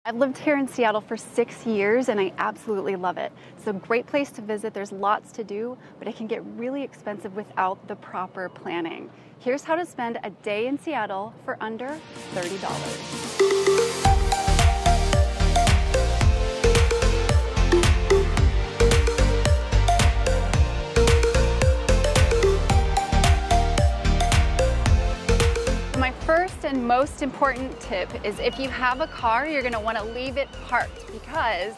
I've lived here in Seattle for 6 years and I absolutely love it. It's a great place to visit. There's lots to do, but it can get really expensive without the proper planning. Here's how to spend a day in Seattle for under $30. First and most important tip is if you have a car, you're going to want to leave it parked because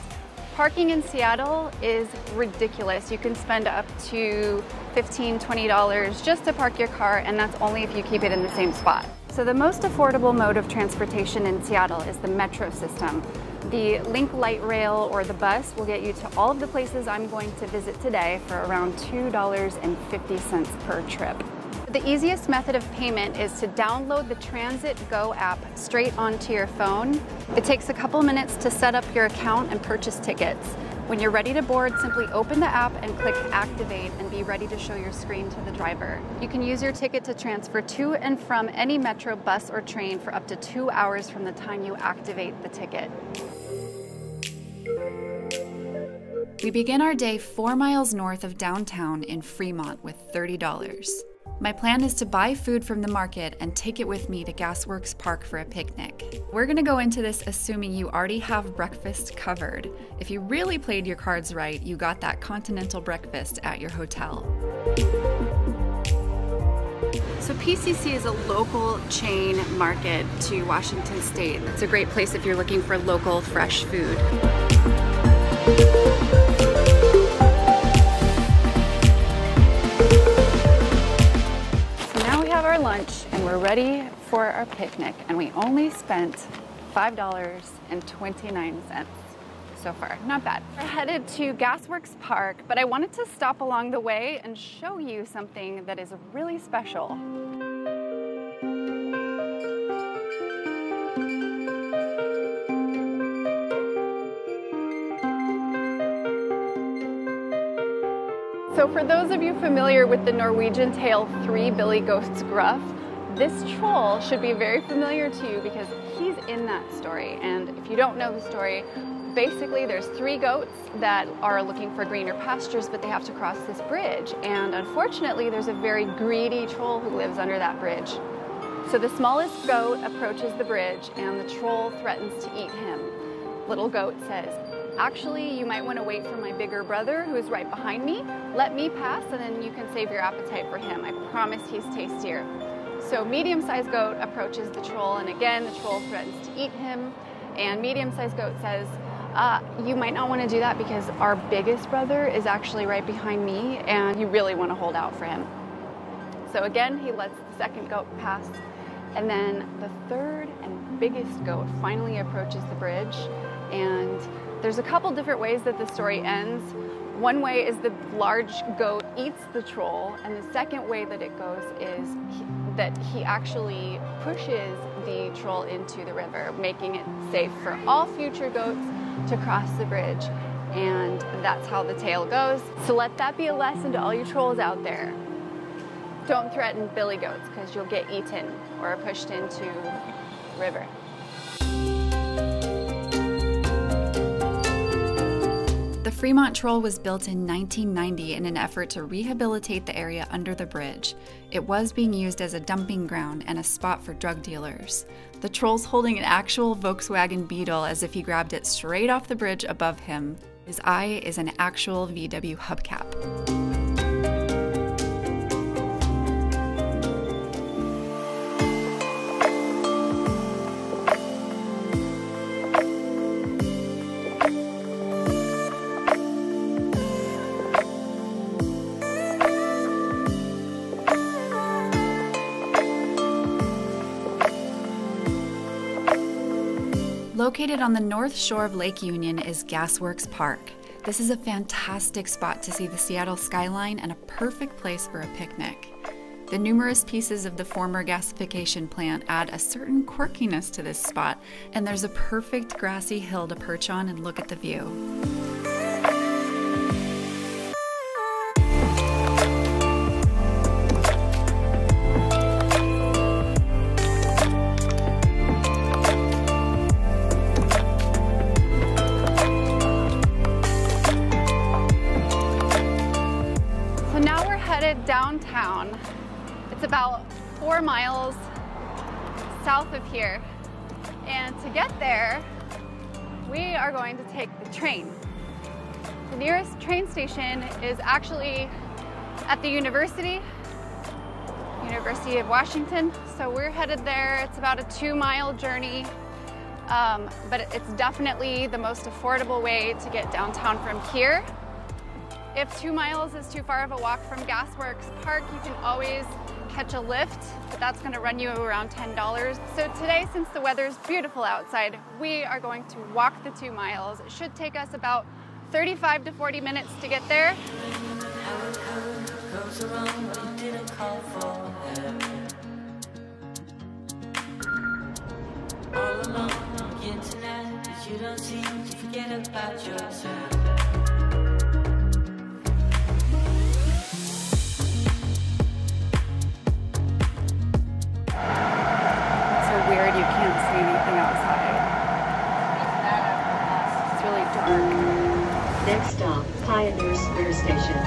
parking in Seattle is ridiculous. You can spend up to $15, $20 just to park your car, and that's only if you keep it in the same spot. So the most affordable mode of transportation in Seattle is the metro system. The Link Light Rail or the bus will get you to all of the places I'm going to visit today for around $2.50 per trip. The easiest method of payment is to download the Transit Go app straight onto your phone. It takes a couple minutes to set up your account and purchase tickets. When you're ready to board, simply open the app and click Activate and be ready to show your screen to the driver. You can use your ticket to transfer to and from any metro bus or train for up to 2 hours from the time you activate the ticket. We begin our day 4 miles north of downtown in Fremont with $30. My plan is to buy food from the market and take it with me to Gasworks Park for a picnic. We're gonna go into this assuming you already have breakfast covered. If you really played your cards right, you got that continental breakfast at your hotel. So PCC is a local chain market to Washington State. It's a great place if you're looking for local fresh food. Lunch and we're ready for our picnic, and we only spent $5.29 so far. Not bad. We're headed to Gasworks Park, but I wanted to stop along the way and show you something that is really special. So for those of you familiar with the Norwegian tale Three Billy Goats Gruff, this troll should be very familiar to you because he's in that story. And if you don't know the story, basically there's 3 goats that are looking for greener pastures, but they have to cross this bridge. And unfortunately, there's a very greedy troll who lives under that bridge. So the smallest goat approaches the bridge and the troll threatens to eat him. Little goat says, "Actually, you might want to wait for my bigger brother who's right behind me. Let me pass and then you can save your appetite for him. I promise he's tastier." So medium-sized goat approaches the troll, and again the troll threatens to eat him, and medium-sized goat says, "You might not want to do that because our biggest brother is actually right behind me and you really want to hold out for him." So again he lets the second goat pass, and then the third and biggest goat finally approaches the bridge. And there's a couple different ways that the story ends. One way is the large goat eats the troll, and the second way that it goes is that he actually pushes the troll into the river, making it safe for all future goats to cross the bridge. And that's how the tale goes. So let that be a lesson to all you trolls out there. Don't threaten billy goats because you'll get eaten or pushed into the river. The Fremont Troll was built in 1990 in an effort to rehabilitate the area under the bridge. It was being used as a dumping ground and a spot for drug dealers. The Troll's holding an actual Volkswagen Beetle as if he grabbed it straight off the bridge above him. His eye is an actual VW hubcap. Located on the north shore of Lake Union is Gasworks Park. This is a fantastic spot to see the Seattle skyline and a perfect place for a picnic. The numerous pieces of the former gasification plant add a certain quirkiness to this spot, and there's a perfect grassy hill to perch on and look at the view. downtown. It's about 4 miles south of here. And to get there, we are going to take the train. The nearest train station is actually at the University of Washington. So we're headed there. It's about a 2-mile journey, but it's definitely the most affordable way to get downtown from here. If 2 miles is too far of a walk from Gasworks Park, you can always catch a lift, but that's going to run you around $10. So today, since the weather's beautiful outside, we are going to walk the 2 miles. It should take us about 35 to 40 minutes to get there. All alone on the internet, but you don't seem to forget about yourself. It's so weird, you can't see anything outside. It's really dark. Next stop, Pioneer Square Station.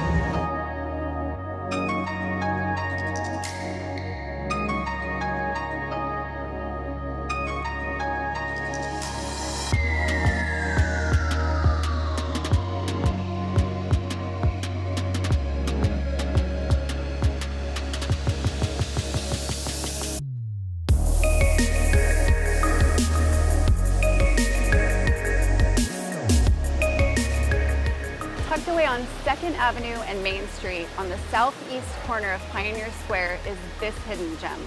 Tucked away on 2nd Avenue and Main Street on the southeast corner of Pioneer Square is this hidden gem.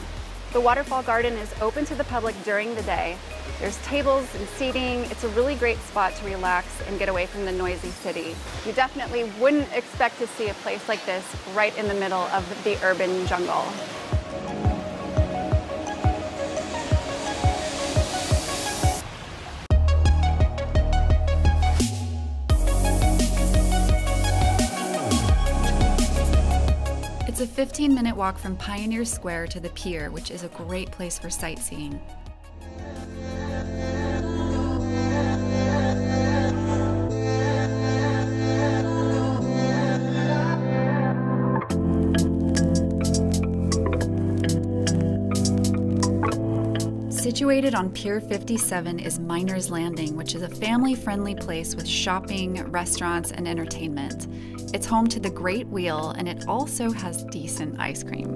The Waterfall Garden is open to the public during the day. There's tables and seating. It's a really great spot to relax and get away from the noisy city. You definitely wouldn't expect to see a place like this right in the middle of the urban jungle. It's a 15-minute walk from Pioneer Square to the pier, which is a great place for sightseeing. Situated on Pier 57 is Miner's Landing, which is a family-friendly place with shopping, restaurants, and entertainment. It's home to the Great Wheel, and it also has decent ice cream.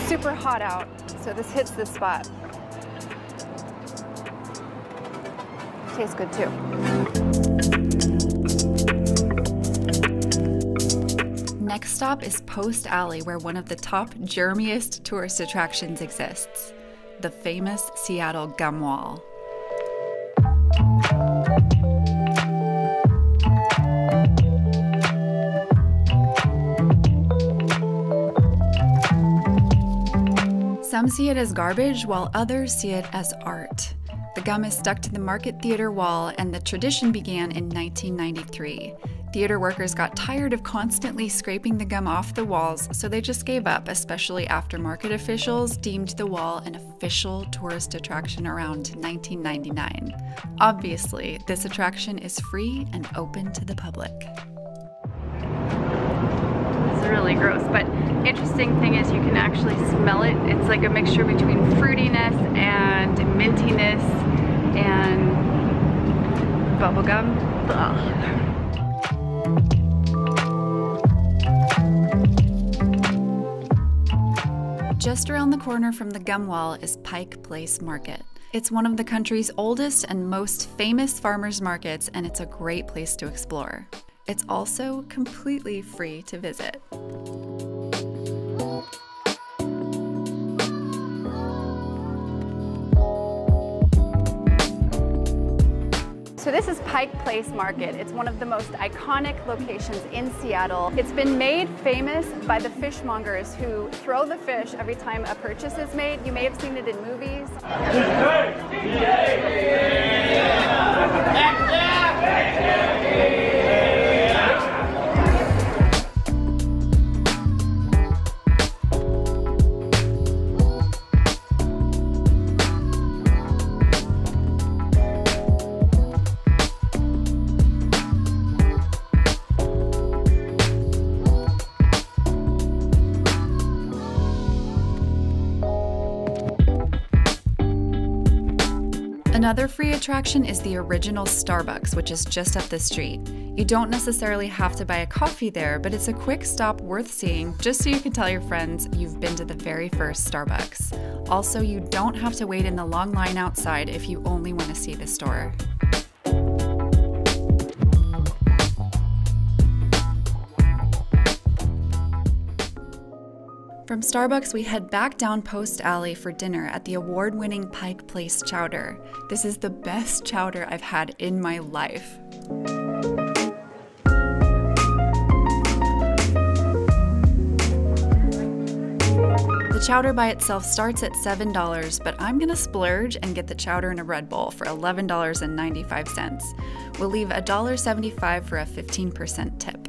Super hot out, so this hits this spot. Tastes good too. Next stop is Post Alley, where one of the top germiest tourist attractions exists, the famous Seattle Gum Wall. Some see it as garbage, while others see it as art. The gum is stuck to the Market Theater wall, and the tradition began in 1993. Theater workers got tired of constantly scraping the gum off the walls, so they just gave up, especially after market officials deemed the wall an official tourist attraction around 1999. Obviously, this attraction is free and open to the public. It's really gross, but interesting thing is you can actually smell it. It's like a mixture between fruitiness and mintiness and bubblegum. Ugh. Just around the corner from the gum wall is Pike Place Market. It's one of the country's oldest and most famous farmers markets, and it's a great place to explore. It's also completely free to visit. So this is Pike Place Market. It's one of the most iconic locations in Seattle. It's been made famous by the fishmongers who throw the fish every time a purchase is made. You may have seen it in movies. Another free attraction is the original Starbucks, which is just up the street. You don't necessarily have to buy a coffee there, but it's a quick stop worth seeing just so you can tell your friends you've been to the very first Starbucks. Also, you don't have to wait in the long line outside if you only want to see the store. From Starbucks, we head back down Post Alley for dinner at the award-winning Pike Place Chowder. This is the best chowder I've had in my life. The chowder by itself starts at $7, but I'm gonna splurge and get the chowder in a Red Bull for $11.95. We'll leave $1.75 for a 15% tip.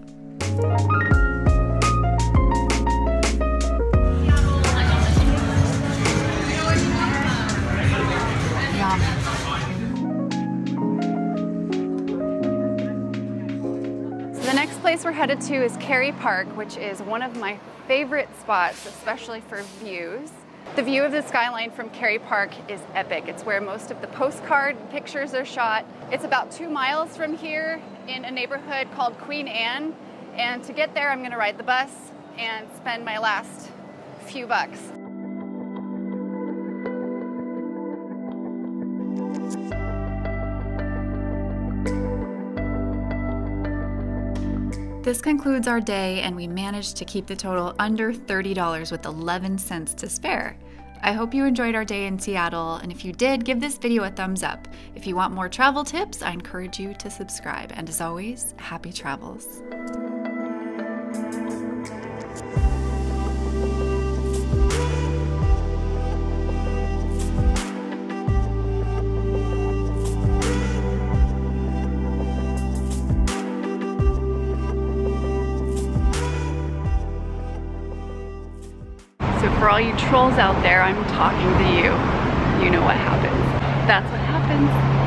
The next place we're headed to is Kerry Park, which is one of my favorite spots, especially for views. The view of the skyline from Kerry Park is epic. It's where most of the postcard pictures are shot. It's about 2 miles from here in a neighborhood called Queen Anne. And to get there, I'm gonna ride the bus and spend my last few bucks. This concludes our day, and we managed to keep the total under $30 with 11 cents to spare. I hope you enjoyed our day in Seattle, and if you did, give this video a thumbs up. If you want more travel tips, I encourage you to subscribe. And as always, happy travels. So for all you trolls out there, I'm talking to you. You know what happens. That's what happens.